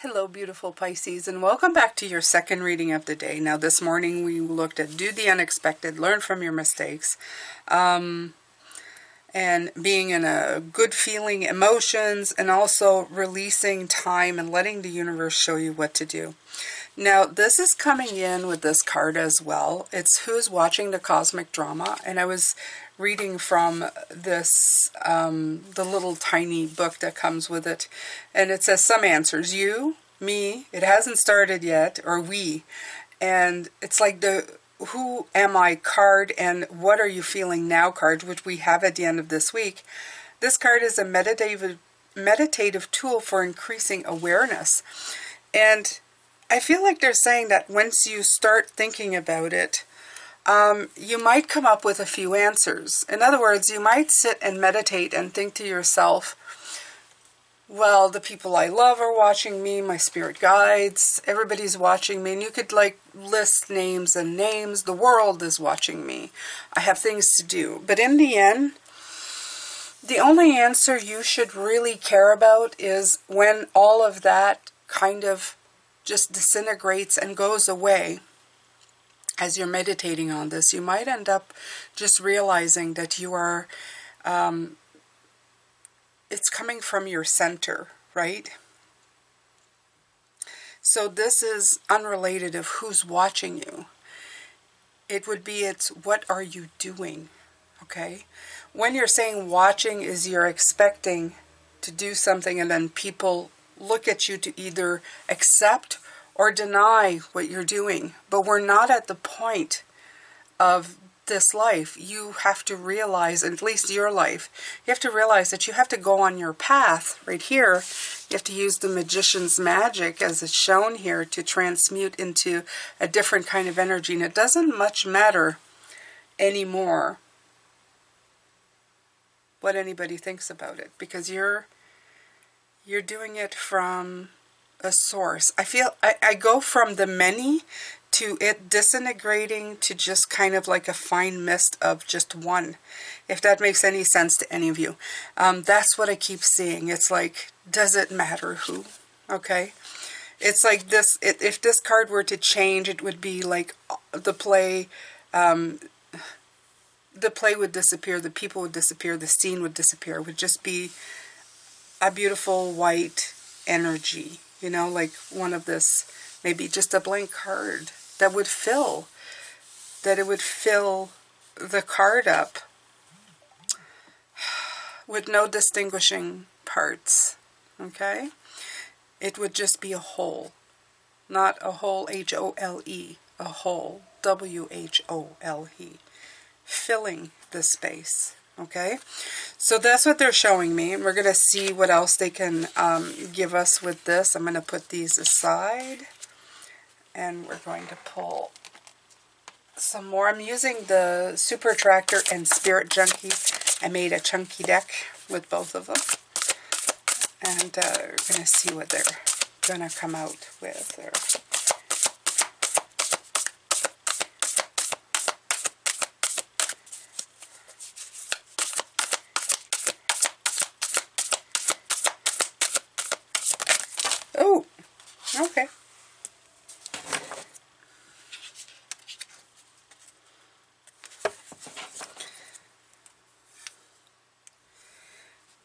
Hello, beautiful Pisces, and welcome back to your second reading of the day. Now, this morning we looked at do the unexpected, learn from your mistakes, and being in a good feeling, emotions, and also releasing time and letting the universe show you what to do. Now, this is coming in with this card as well. It's who's watching the cosmic drama, and I was reading from this, the little tiny book that comes with it, and it says some answers, you, me, it hasn't started yet, or we, and it's like the who am I card and what are you feeling now card, which we have at the end of this week. This card is a meditative tool for increasing awareness, and I feel like they're saying that once you start thinking about it, you might come up with a few answers. In other words, you might sit and meditate and think to yourself, well, the people I love are watching me, my spirit guides, everybody's watching me, and you could like list names and names, the world is watching me, I have things to do. But in the end, the only answer you should really care about is when all of that kind of just disintegrates and goes away. As you're meditating on this, you might end up just realizing that you are, it's coming from your center, right? So this is unrelated of who's watching you. It would be, it's what are you doing, okay? When you're saying watching is you're expecting to do something and then people look at you to either accept or deny what you're doing. But we're not at the point of this life. You have to realize, at least your life, you have to realize that you have to go on your path right here. You have to use the magician's magic as it's shown here to transmute into a different kind of energy. And it doesn't much matter anymore what anybody thinks about it, because you're doing it from a source. I feel I go from the many to it disintegrating to just kind of like a fine mist of just one, if that makes any sense to any of you. That's what I keep seeing. It's like, does it matter who? Okay, it's like this, if this card were to change, it would be like the play would disappear, the people would disappear, the scene would disappear. It would just be a beautiful white energy. You know, like one of this, maybe just a blank card that would fill, that it would fill the card up with no distinguishing parts, okay? It would just be a whole, not a whole, H-O-L-E, a whole, W-H-O-L-E, filling the space. Okay, so that's what they're showing me, and we're going to see what else they can give us with this. I'm going to put these aside, and we're going to pull some more. I'm using the Super Attractor and Spirit Junkie. I made a chunky deck with both of them, and we're going to see what they're going to come out with there. Oh, okay.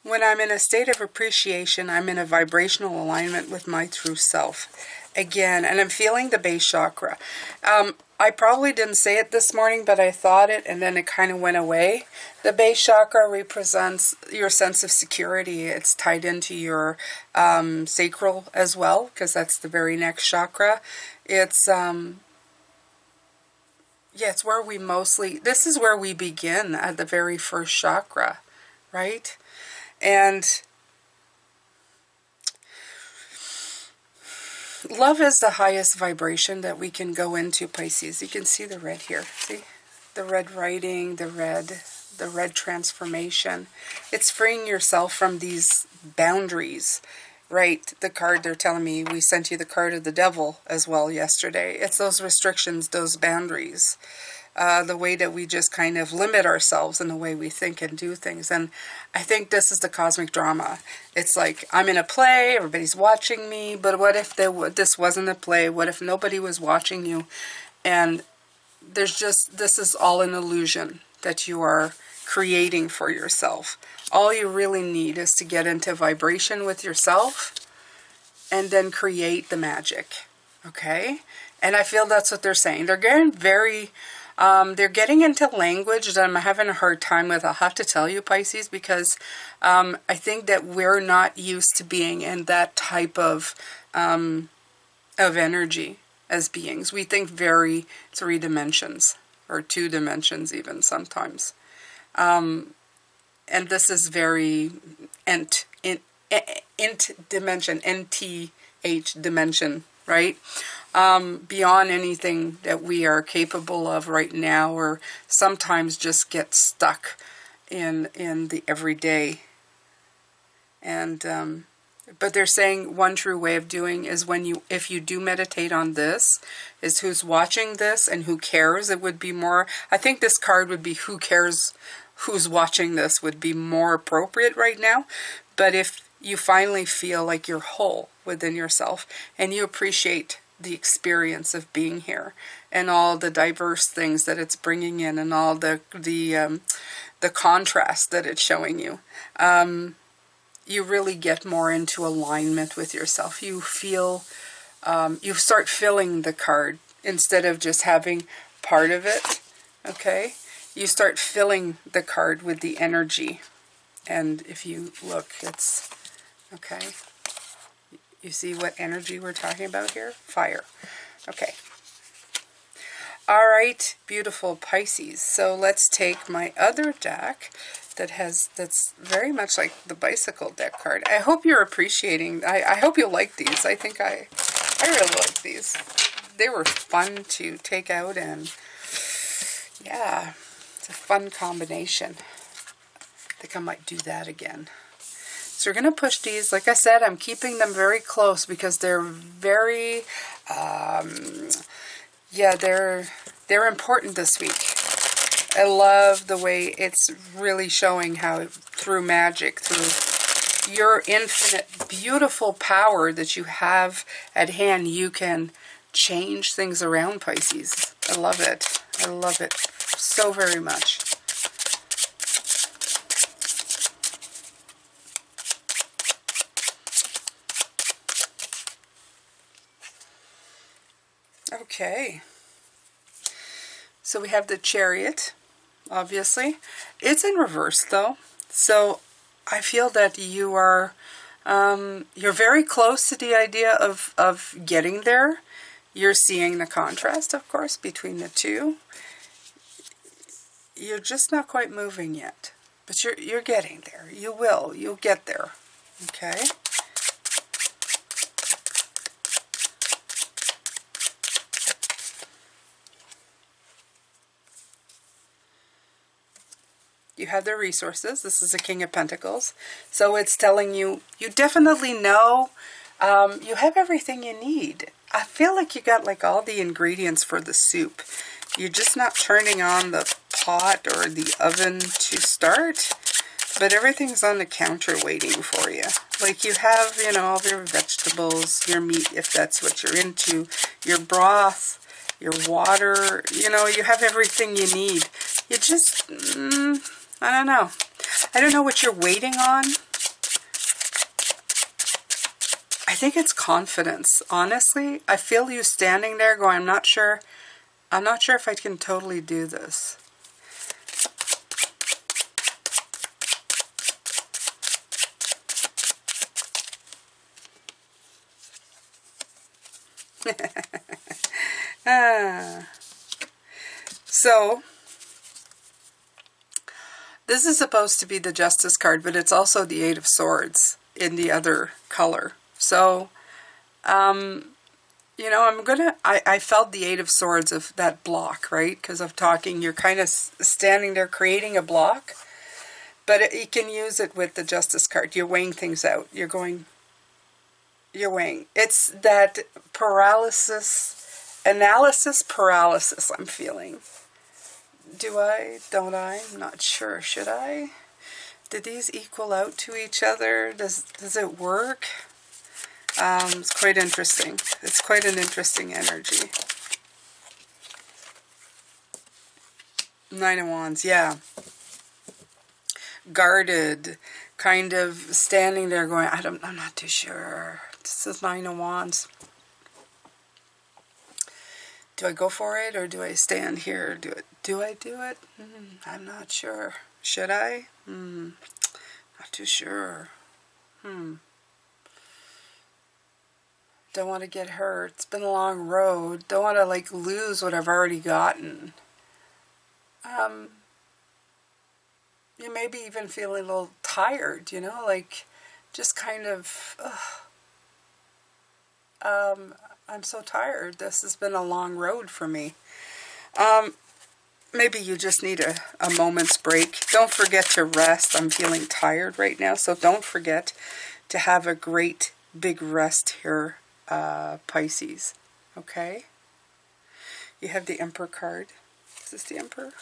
When I'm in a state of appreciation, I'm in a vibrational alignment with my true self. Again, and I'm feeling the base chakra. I probably didn't say it this morning, but I thought it, and then it kind of went away. The base chakra represents your sense of security. It's tied into your sacral as well, because that's the very next chakra. It's, yeah, it's where we mostly, this is where we begin at the very first chakra, right? And love is the highest vibration that we can go into, Pisces. You can see the red here. See? The red writing, the red transformation. It's freeing yourself from these boundaries, right? The card, they're telling me, we sent you the card of the devil as well yesterday. It's those restrictions, those boundaries. the way that we just kind of limit ourselves in the way we think and do things. And I think this is the cosmic drama. It's like, I'm in a play, everybody's watching me, but what if this wasn't a play? What if nobody was watching you? And this is all an illusion that you are creating for yourself. All you really need is to get into vibration with yourself and then create the magic. Okay? And I feel that's what they're saying. They're getting they're getting into language that I'm having a hard time with. I'll have to tell you, Pisces, because I think that we're not used to being in that type of energy as beings. We think very 3 dimensions, or 2 dimensions even sometimes. And this is very int dimension, NTH dimension, right? Beyond anything that we are capable of right now, or sometimes just get stuck in the everyday. And but they're saying one true way of doing is if you do meditate on this, is who's watching this and who cares. It would be more, I think this card would be who cares who's watching this would be more appropriate right now. But if you finally feel like you're whole within yourself and you appreciate the experience of being here and all the diverse things that it's bringing in and all the contrast that it's showing you, you really get more into alignment with yourself. You feel, you start filling the card instead of just having part of it, okay? You start filling the card with the energy. And if you look, it's, okay, you see what energy we're talking about here? Fire. Okay. All right, beautiful Pisces. So let's take my other deck that's very much like the bicycle deck card. I hope you're appreciating. I hope you like these. I think I really like these. They were fun to take out, and yeah, it's a fun combination. I think I might do that again. So we're going to push these. Like I said, I'm keeping them very close because they're very, yeah, they're important this week. I love the way it's really showing how through magic, through your infinite, beautiful power that you have at hand, you can change things around, Pisces. I love it. I love it so very much. Okay. So we have the Chariot. Obviously, it's in reverse though, so I feel that you are you're very close to the idea of getting there. You're seeing the contrast, of course, between the two. You're just not quite moving yet, but you're getting there. You'll get there. Okay. You have the resources. This is a King of Pentacles. So it's telling you, you definitely know you have everything you need. I feel like you got like all the ingredients for the soup. You're just not turning on the pot or the oven to start, but everything's on the counter waiting for you. Like you have, you know, all your vegetables, your meat, if that's what you're into, your broth, your water, you know, you have everything you need. You just... I don't know. I don't know what you're waiting on. I think it's confidence. Honestly, I feel you standing there going, I'm not sure if I can totally do this. So this is supposed to be the Justice card, but it's also the Eight of Swords in the other color. So, you know, I felt the Eight of Swords of that block, right? Because of talking, you're kind of standing there creating a block, but you can use it with the Justice card. You're weighing things out. You're weighing. It's that analysis paralysis I'm feeling. Do I? Don't I? I'm not sure. Should I? Do these equal out to each other? Does it work? It's quite interesting. It's quite an interesting energy. Nine of Wands, yeah. Guarded, kind of standing there going, I'm not too sure. This is Nine of Wands. Do I go for it or do I stand here? Do I do it? I'm not sure. Should I? Not too sure. Don't want to get hurt. It's been a long road. Don't want to like lose what I've already gotten. You may be even feeling a little tired, you know, like just kind of, I'm so tired. This has been a long road for me. Maybe you just need a moment's break. Don't forget to rest. I'm feeling tired right now, so don't forget to have a great big rest here, Pisces. Okay? You have the Emperor card. Is this the Emperor?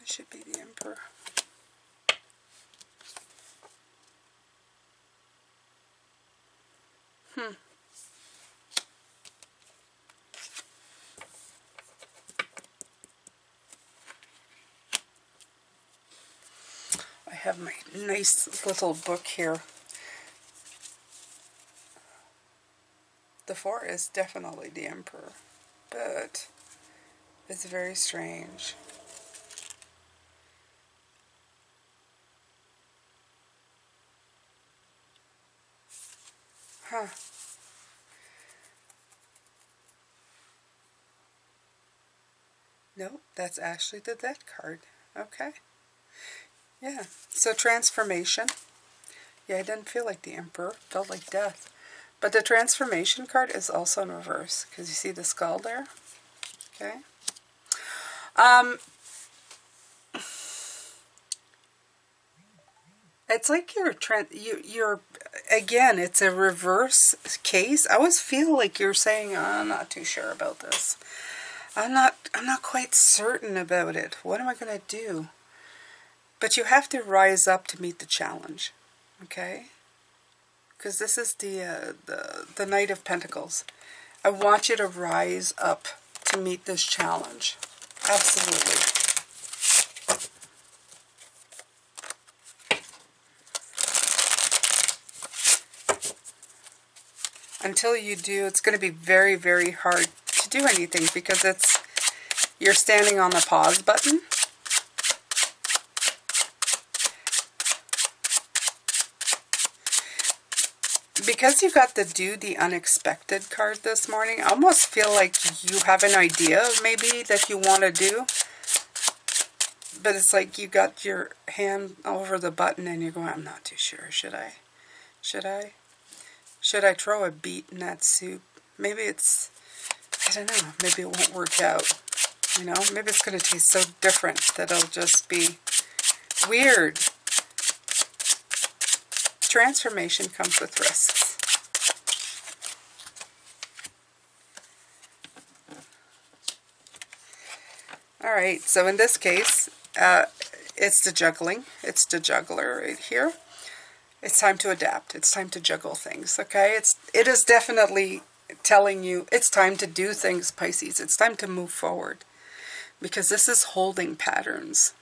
It should be the Emperor. I have my nice little book here. The Four is definitely the Emperor, but it's very strange. Huh. No, that's actually the Death card. Okay. Yeah. So transformation. Yeah, I didn't feel like the Emperor. Felt like death. But the transformation card is also in reverse. Because you see the skull there? Okay. It's like you're again, it's a reverse case. I always feel like you're saying, oh, I'm not too sure about this. I'm not quite certain about it. What am I going to do? But you have to rise up to meet the challenge. Okay? Because this is the Knight of Pentacles. I want you to rise up to meet this challenge. Absolutely. Until you do, it's going to be very, very hard to do anything because you're standing on the pause button. Because you got the unexpected card this morning, I almost feel like you have an idea maybe that you want to do. But it's like you got your hand over the button and you're going, I'm not too sure. Should I? Should I? Should I throw a beet in that soup? Maybe it's, I don't know, maybe it won't work out. You know, maybe it's going to taste so different that it'll just be weird. Transformation comes with risks. Alright, so in this case, it's the juggling. It's the juggler right here. It's time to adapt. It's time to juggle things, okay? It is definitely telling you it's time to do things, Pisces. It's time to move forward. Because this is holding patterns.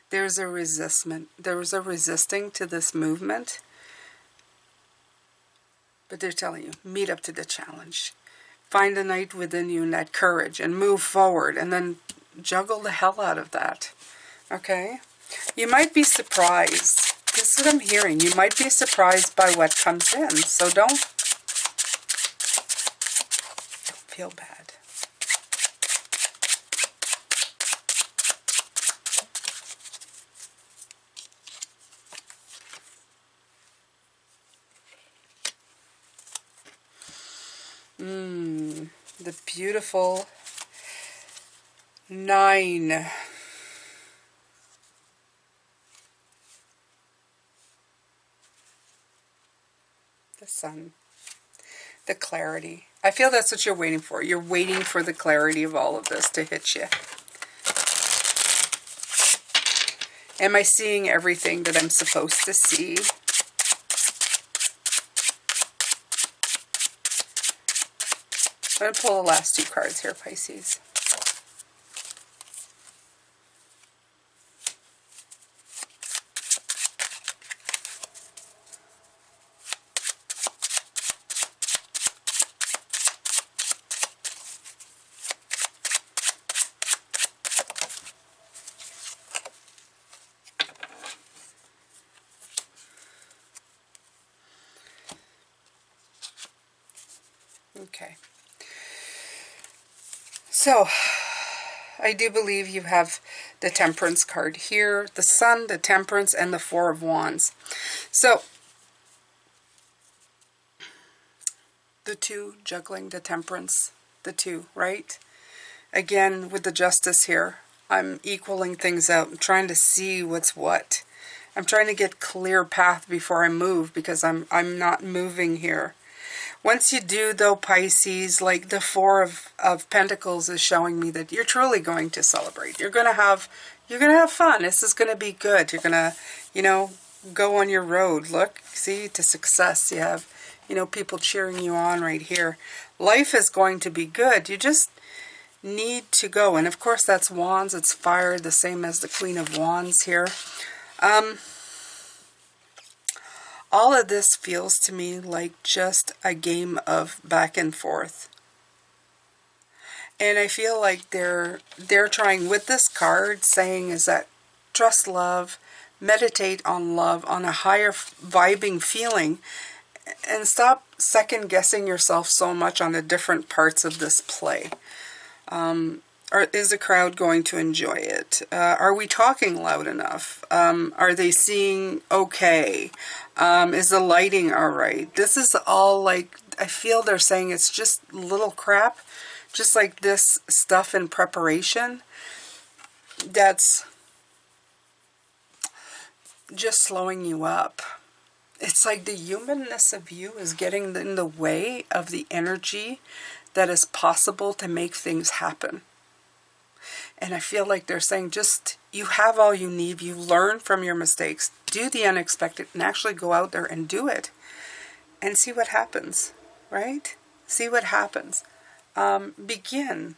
There's a resistment. There was a resisting to this movement. But they're telling you, meet up to the challenge. Find the knight within you and that courage and move forward and then juggle the hell out of that. Okay? You might be surprised. This is what I'm hearing. You might be surprised by what comes in. So don't feel bad. The beautiful 9. The Sun. The clarity. I feel that's what you're waiting for. You're waiting for the clarity of all of this to hit you. Am I seeing everything that I'm supposed to see? I'm going to pull the last two cards here, Pisces. Okay. So, I do believe you have the Temperance card here, the Sun, the Temperance, and the Four of Wands. So, the two juggling the Temperance, the two, right? Again, with the Justice here, I'm equaling things out. I'm trying to see what's what. I'm trying to get clear path before I move, because I'm not moving here. Once you do, though, Pisces, like the Four of Pentacles is showing me that you're truly going to celebrate. You're gonna have fun. This is gonna be good. You're gonna, go on your road. Look, see, to success. You have, people cheering you on right here. Life is going to be good. You just need to go. And of course, that's Wands. It's fire, the same as the Queen of Wands here. All of this feels to me like just a game of back and forth. And I feel like they're trying with this card, saying is that trust love, meditate on love, on a higher vibing feeling, and stop second guessing yourself so much on the different parts of this play. Or is the crowd going to enjoy it? Are we talking loud enough? Are they seeing okay? Is the lighting all right? This is all like, I feel they're saying it's just little crap, just like this stuff in preparation that's just slowing you up. It's like the humanness of you is getting in the way of the energy that is possible to make things happen. And I feel like they're saying, just, you have all you need. You learn from your mistakes. Do the unexpected and actually go out there and do it. And see what happens, right? See what happens. Begin.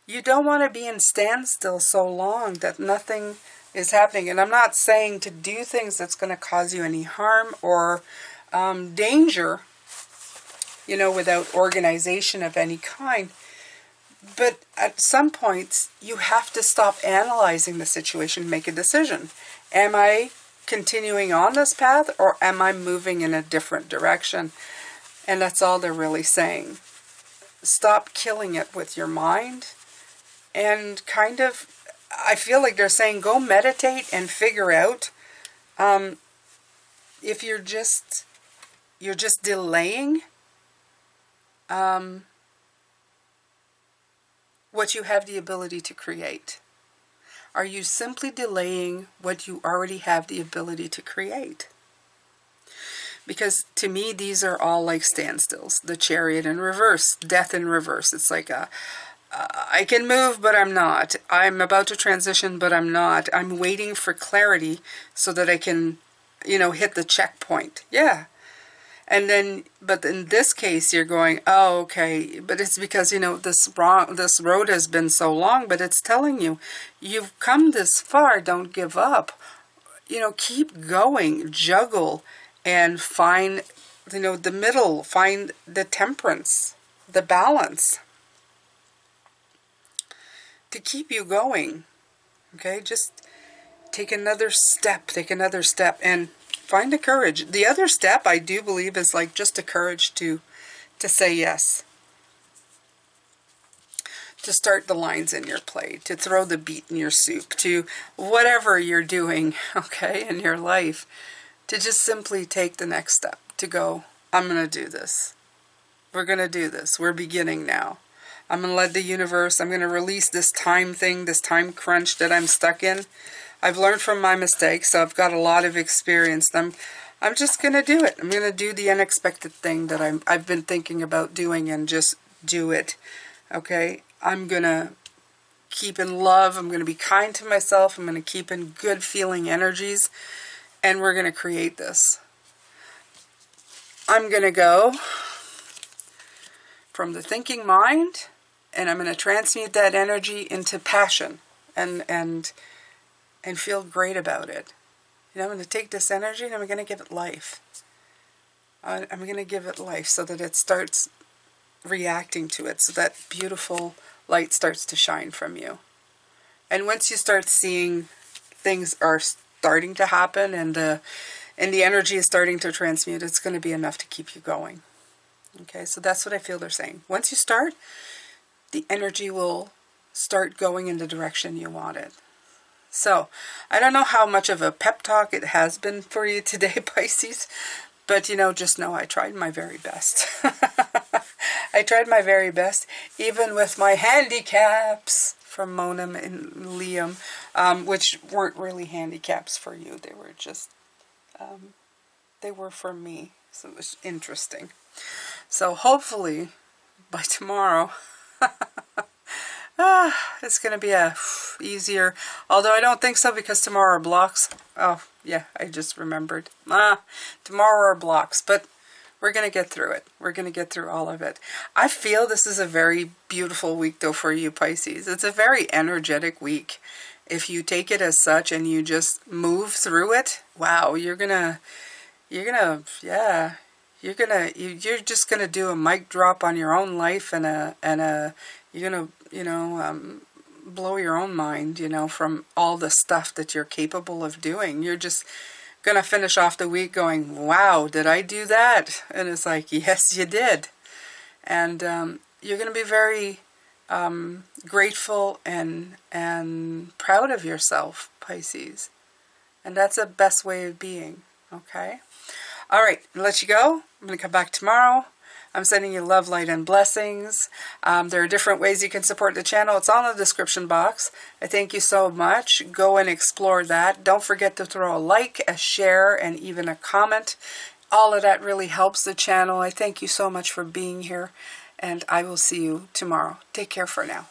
You don't want to be in standstill so long that nothing is happening. And I'm not saying to do things that's going to cause you any harm or danger, without organization of any kind. But at some points, you have to stop analyzing the situation, make a decision. Am I continuing on this path, or am I moving in a different direction? And that's all they're really saying. Stop killing it with your mind. And kind of, I feel like they're saying, go meditate and figure out if you're just delaying what you have the ability to create. Are you simply delaying what you already have the ability to create? Because to me, these are all like standstills. The Chariot in reverse, Death in reverse. It's like I can move, but I'm not. I'm about to transition, but I'm not. I'm waiting for clarity so that I can, hit the checkpoint. Yeah. And then, but in this case, you're going, oh, okay. But it's because, this road has been so long, but it's telling you, you've come this far, don't give up. Keep going, juggle, and find, the middle, find the temperance, the balance to keep you going. Okay, just take another step, and find the courage. The other step, I do believe, is like just the courage to say yes. To start the lines in your play, to throw the beet in your soup, to whatever you're doing, okay, in your life, to just simply take the next step, to go, I'm going to do this. We're going to do this. We're beginning now. I'm going to let the universe, I'm going to release this time thing, this time crunch that I'm stuck in. I've learned from my mistakes, so I've got a lot of experience. I'm I'm just going to do it. I'm going to do the unexpected thing that I've been thinking about doing and just do it. Okay? I'm going to keep in love. I'm going to be kind to myself. I'm going to keep in good feeling energies. And we're going to create this. I'm going to go from the thinking mind, and I'm going to transmute that energy into passion and feel great about it. You know, I'm going to take this energy and I'm going to give it life. I'm going to give it life so that it starts reacting to it, so that beautiful light starts to shine from you. And once you start seeing things are starting to happen and the energy is starting to transmute, it's going to be enough to keep you going. Okay, so that's what I feel they're saying. Once you start, the energy will start going in the direction you want it. So, I don't know how much of a pep talk it has been for you today, Pisces, but you know, just know I tried my very best. I tried my very best, even with my handicaps from Mona and Liam, which weren't really handicaps for you. They were just, they were for me. So it was interesting. So hopefully, by tomorrow, it's going to be easier. Although I don't think so, because tomorrow are blocks. Oh, yeah, I just remembered. Tomorrow are blocks, but we're going to get through it. We're going to get through all of it. I feel this is a very beautiful week, though, for you, Pisces. It's a very energetic week. If you take it as such and you just move through it, wow, you're just gonna do a mic drop on your own life, and you're gonna, blow your own mind, from all the stuff that you're capable of doing. You're just gonna finish off the week going, wow, did I do that? And it's like, yes, you did. And you're gonna be very grateful and proud of yourself, Pisces. And that's the best way of being, okay? All right, I'll let you go. I'm going to come back tomorrow. I'm sending you love, light, and blessings. There are different ways you can support the channel. It's all in the description box. I thank you so much. Go and explore that. Don't forget to throw a like, a share, and even a comment. All of that really helps the channel. I thank you so much for being here, and I will see you tomorrow. Take care for now.